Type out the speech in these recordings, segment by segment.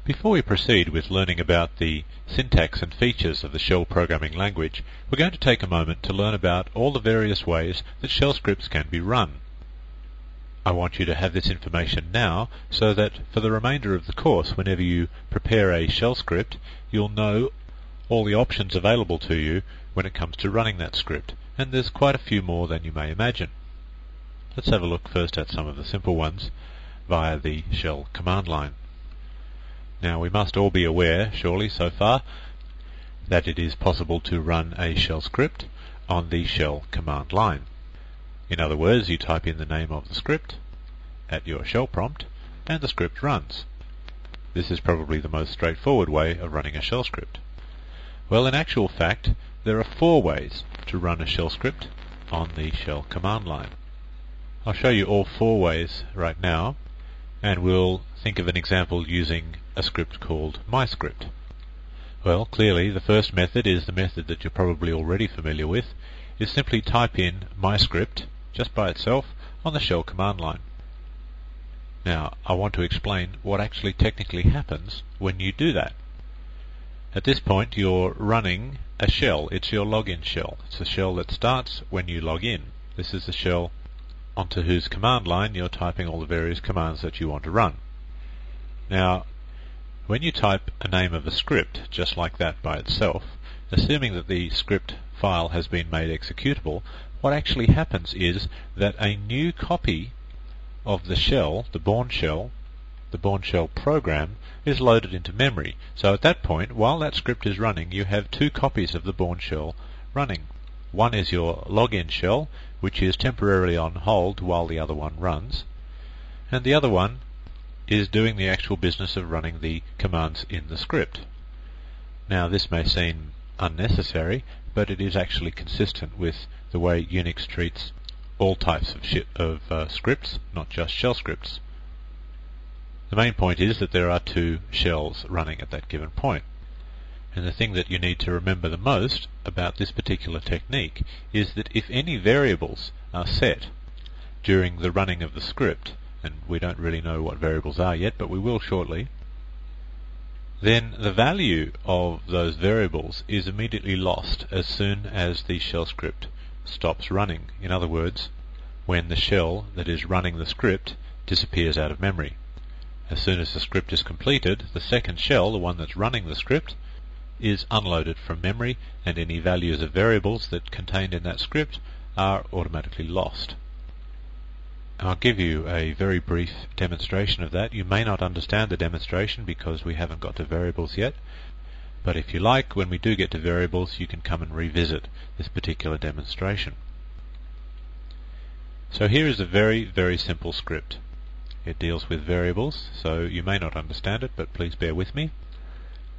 Before we proceed with learning about the syntax and features of the shell programming language, we're going to take a moment to learn about all the various ways that shell scripts can be run. I want you to have this information now so that for the remainder of the course, whenever you prepare a shell script, you'll know all the options available to you when it comes to running that script, and there's quite a few more than you may imagine. Let's have a look first at some of the simple ones via the shell command line. Now, we must all be aware, surely so far, that it is possible to run a shell script on the shell command line. In other words, you type in the name of the script at your shell prompt and the script runs. This is probably the most straightforward way of running a shell script. Well, in actual fact, there are 4 ways to run a shell script on the shell command line. I'll show you all 4 ways right now, and we'll think of an example using a script called MyScript. Well, clearly the first method is the method that you're probably already familiar with, is simply type in MyScript just by itself on the shell command line. Now, I want to explain what actually technically happens when you do that. At this point, you're running a shell. It's your login shell. It's a shell that starts when you log in. This is the shell onto whose command line you're typing all the various commands that you want to run. Now, when you type a name of a script just like that by itself, assuming that the script file has been made executable, what actually happens is that a new copy of the shell, the born shell program, is loaded into memory. So at that point, while that script is running, you have 2 copies of the born shell running. One is your login shell, which is temporarily on hold while the other one runs, and the other one is doing the actual business of running the commands in the script. Now, this may seem unnecessary, but it is actually consistent with the way Unix treats all types of scripts, not just shell scripts. The main point is that there are 2 shells running at that given point. And the thing that you need to remember the most about this particular technique is that if any variables are set during the running of the script, and we don't really know what variables are yet, but we will shortly, then the value of those variables is immediately lost as soon as the shell script stops running. In other words, when the shell that is running the script disappears out of memory. As soon as the script is completed, the second shell, the one that's running the script, is unloaded from memory, and any values of variables that contained in that script are automatically lost. I'll give you a very brief demonstration of that. You may not understand the demonstration because we haven't got to variables yet, but if you like, when we do get to variables, you can come and revisit this particular demonstration. So here is a very, very simple script. It deals with variables, so you may not understand it, but please bear with me.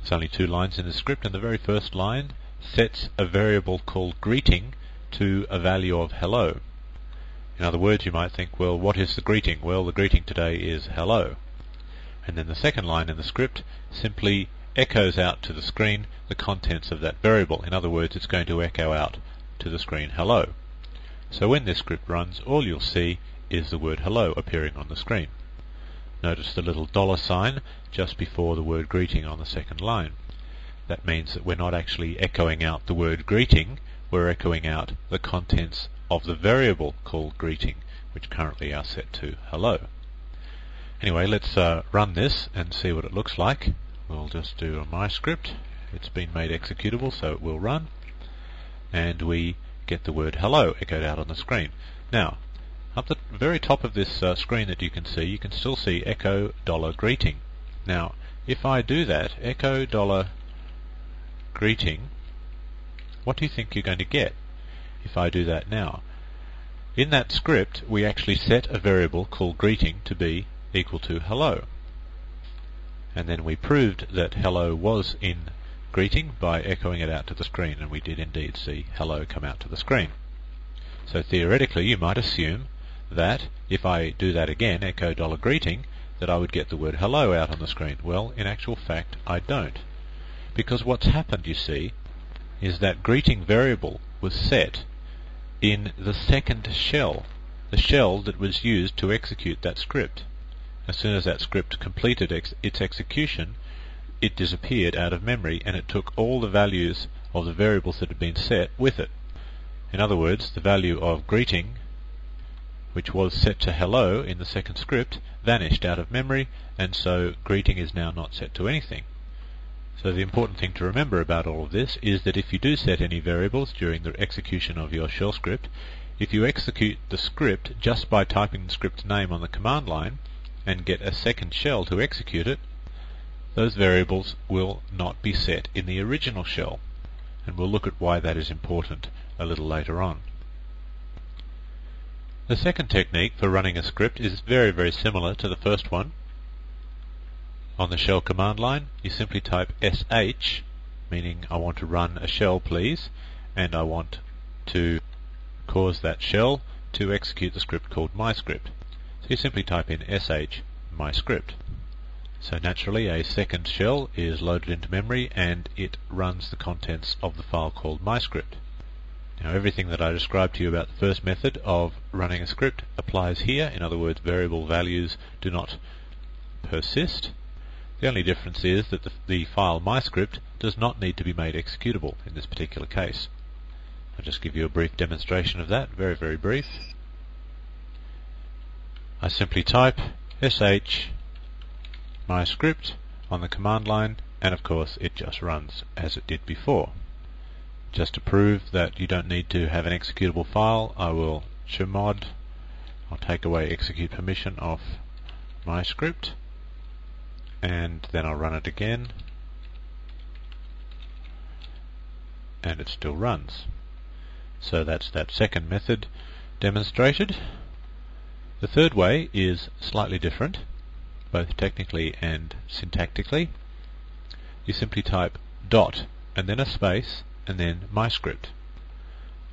There's only 2 lines in the script, and the very first line sets a variable called greeting to a value of hello. In other words, you might think, well, what is the greeting? Well, the greeting today is hello. And then the second line in the script simply echoes out to the screen the contents of that variable. In other words, it's going to echo out to the screen hello. So when this script runs, all you'll see is the word hello appearing on the screen. Notice the little $sign just before the word greeting on the second line. That means that we're not actually echoing out the word greeting, we're echoing out the contents of the variable called greeting, which currently are set to hello. Anyway, let's run this and see what it looks like. We'll just do a MyScript. It's been made executable, so it will run, and we get the word hello echoed out on the screen. Now, up the very top of this screen that you can still see echo $greeting. Now, if I do that, echo $greeting, what do you think you're going to get if I do that now? In that script, we actually set a variable called greeting to be equal to hello. And then we proved that hello was in greeting by echoing it out to the screen, and we did indeed see hello come out to the screen. So theoretically, you might assume that if I do that again, echo $greeting, that I would get the word hello out on the screen. Well, in actual fact, I don't. Because what's happened, you see, is that greeting variable was set in the second shell, the shell that was used to execute that script. As soon as that script completed its execution, it disappeared out of memory and it took all the values of the variables that had been set with it. In other words, the value of greeting, which was set to hello in the second script, vanished out of memory, and so greeting is now not set to anything. So the important thing to remember about all of this is that if you do set any variables during the execution of your shell script, if you execute the script just by typing the script's name on the command line and get a second shell to execute it, those variables will not be set in the original shell. And we'll look at why that is important a little later on. The second technique for running a script is very, very similar to the first one. On the shell command line, you simply type sh, meaning I want to run a shell please, and I want to cause that shell to execute the script called myscript. So you simply type in sh myscript. So naturally a second shell is loaded into memory and it runs the contents of the file called myscript. Now everything that I described to you about the first method of running a script applies here. In other words, variable values do not persist. The only difference is that the file myscript does not need to be made executable in this particular case. I'll just give you a brief demonstration of that, very, very brief. I simply type sh myscript on the command line, and of course it just runs as it did before. Just to prove that you don't need to have an executable file, I will chmod, I'll take away execute permission off myscript, and then I'll run it again, and it still runs. So that's that second method demonstrated. The third way is slightly different, both technically and syntactically. You simply type dot and then a space and then myscript.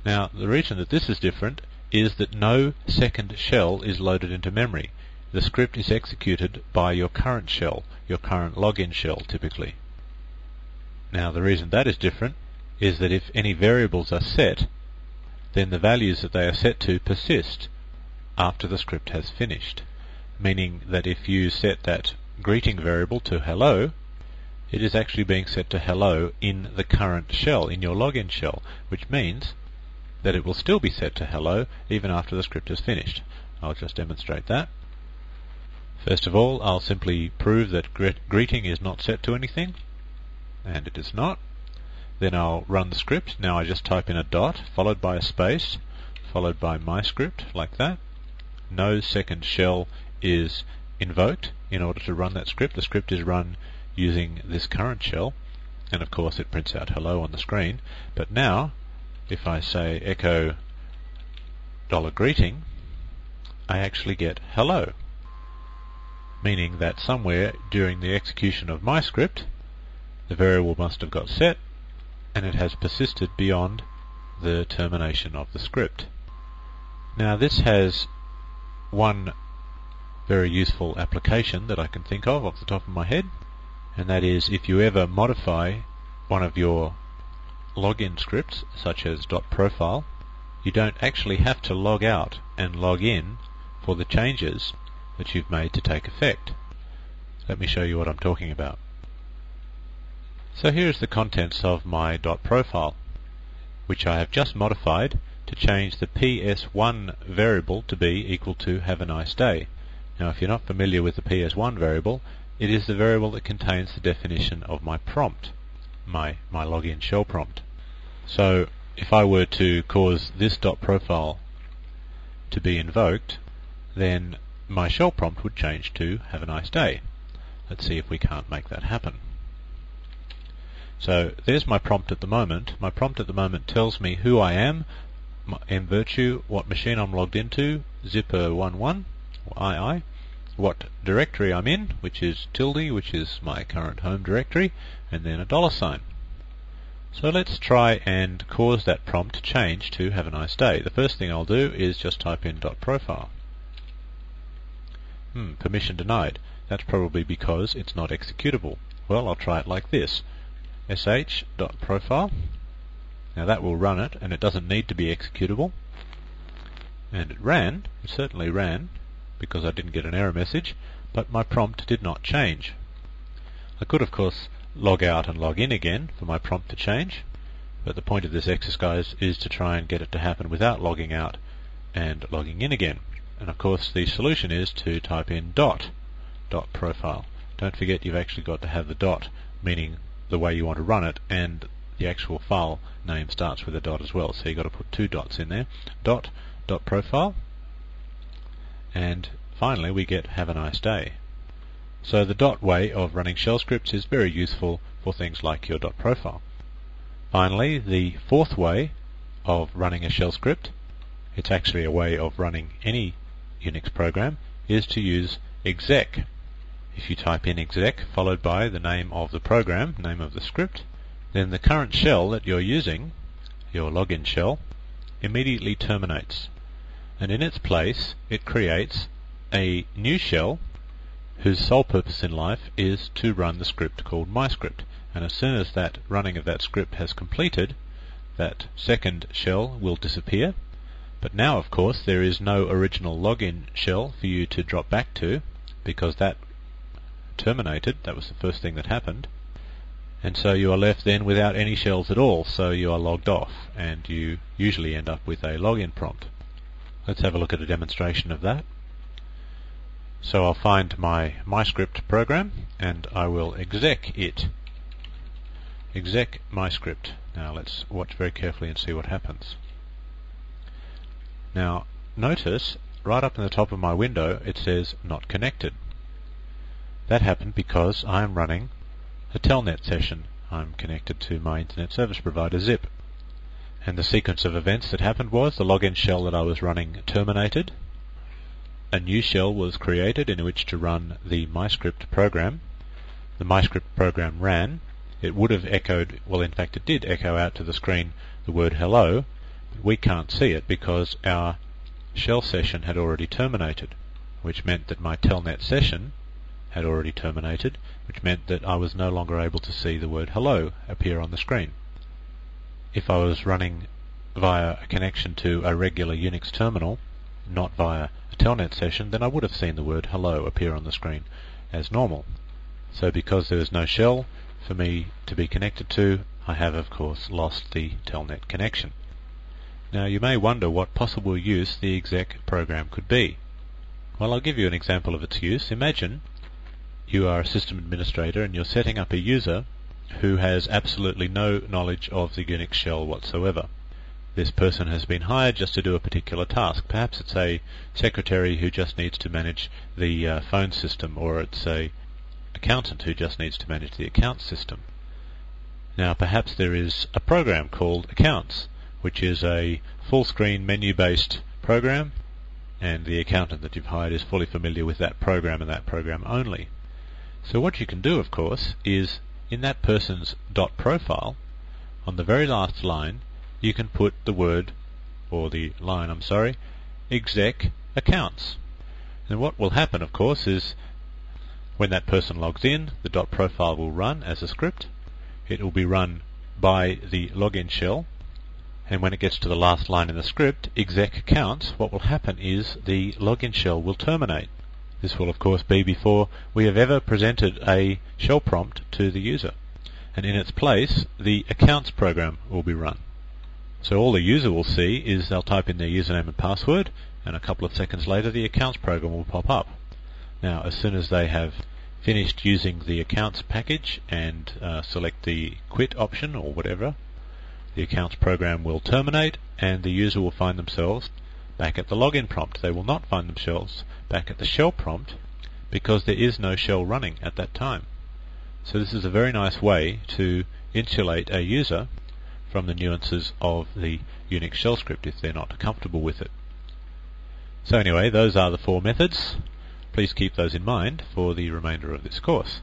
Now the reason that this is different is that no second shell is loaded into memory. The script is executed by your current shell, your current login shell typically. Now the reason that is different is that if any variables are set, then the values that they are set to persist after the script has finished. Meaning that if you set that greeting variable to hello, it is actually being set to hello in the current shell, in your login shell, which means that it will still be set to hello even after the script is finished. I'll just demonstrate that. First of all, I'll simply prove that greeting is not set to anything, and it is not. Then I'll run the script. Now I just type in a dot, followed by a space, followed by myscript, like that. No second shell is invoked in order to run that script. The script is run using this current shell, and of course it prints out hello on the screen. But now, if I say echo $greeting, I actually get hello, meaning that somewhere during the execution of my script, the variable must have got set, and it has persisted beyond the termination of the script. Now this has one very useful application that I can think of off the top of my head, and that is if you ever modify one of your login scripts, such as .profile, you don't actually have to log out and log in for the changes that you've made to take effect. Let me show you what I'm talking about. So here's the contents of my .profile, which I have just modified to change the PS1 variable to be equal to have a nice day. Now if you're not familiar with the PS1 variable, it is the variable that contains the definition of my prompt, my login shell prompt. So if I were to cause this .profile to be invoked, then my shell prompt would change to have a nice day. Let's see if we can't make that happen. So there's my prompt at the moment. My prompt at the moment tells me who I am, in virtue what machine I'm logged into, zipper11, or II, what directory I'm in, which is tilde, which is my current home directory, and then a $sign. So let's try and cause that prompt to change to have a nice day. The first thing I'll do is just type in .profile. Permission denied. That's probably because it's not executable. Well, I'll try it like this. sh.profile. Now that will run it, and it doesn't need to be executable. And it certainly ran, because I didn't get an error message, but my prompt did not change. I could of course log out and log in again for my prompt to change, but the point of this exercise is to try and get it to happen without logging out and logging in again. And of course the solution is to type in dot profile. Don't forget you've actually got to have the dot, meaning the way you want to run it, and the actual file name starts with a dot as well, so you've got to put two dots in there. Dot profile, and finally we get have a nice day. So the dot way of running shell scripts is very useful for things like your dot profile. Finally, the fourth way of running a shell script, it's actually a way of running any Unix program, is to use exec. If you type in exec followed by the name of the program, name of the script, then the current shell that you're using, your login shell, immediately terminates. And in its place it creates a new shell whose sole purpose in life is to run the script called myscript. And as soon as that running of that script has completed, that second shell will disappear. But now of course there is no original login shell for you to drop back to, because that terminated. That was the first thing that happened, and so you are left then without any shells at all, so you are logged off, and you usually end up with a login prompt. Let's have a look at a demonstration of that. So I'll find my myscript program and I will exec it. Exec myscript. Now let's watch very carefully and see what happens. Now notice right up in the top of my window it says not connected. That happened because I am running a telnet session. I'm connected to my internet service provider ZIP. And the sequence of events that happened was the login shell that I was running terminated. A new shell was created in which to run the myscript program. The myscript program ran. It would have echoed, well in fact it did echo out to the screen the word hello, but we can't see it because our shell session had already terminated, which meant that my telnet session had already terminated, which meant that I was no longer able to see the word hello appear on the screen. If I was running via a connection to a regular Unix terminal, not via a telnet session, then I would have seen the word hello appear on the screen as normal. So because there is no shell for me to be connected to, I have of course lost the telnet connection. Now you may wonder what possible use the exec program could be. Well, I'll give you an example of its use. Imagine you are a system administrator and you're setting up a user who has absolutely no knowledge of the Unix shell whatsoever. This person has been hired just to do a particular task. Perhaps it's a secretary who just needs to manage the phone system, or it's a accountant who just needs to manage the accounts system. Now perhaps there is a program called Accounts, which is a full-screen menu-based program, and the accountant that you've hired is fully familiar with that program and that program only. So what you can do, of course, is in that person's dot profile, on the very last line, you can put the word, or the line, I'm sorry, exec accounts. And what will happen, of course, is when that person logs in, the dot profile will run as a script. It will be run by the login shell, and when it gets to the last line in the script, exec accounts, what will happen is the login shell will terminate. This will of course be before we have ever presented a shell prompt to the user, and in its place the accounts program will be run. So all the user will see is they'll type in their username and password, and a couple of seconds later the accounts program will pop up. Now as soon as they have finished using the accounts package and select the quit option or whatever, the accounts program will terminate and the user will find themselves back at the login prompt. They will not find themselves back at the shell prompt because there is no shell running at that time. So this is a very nice way to insulate a user from the nuances of the Unix shell script if they're not comfortable with it. So anyway, those are the four methods. Please keep those in mind for the remainder of this course.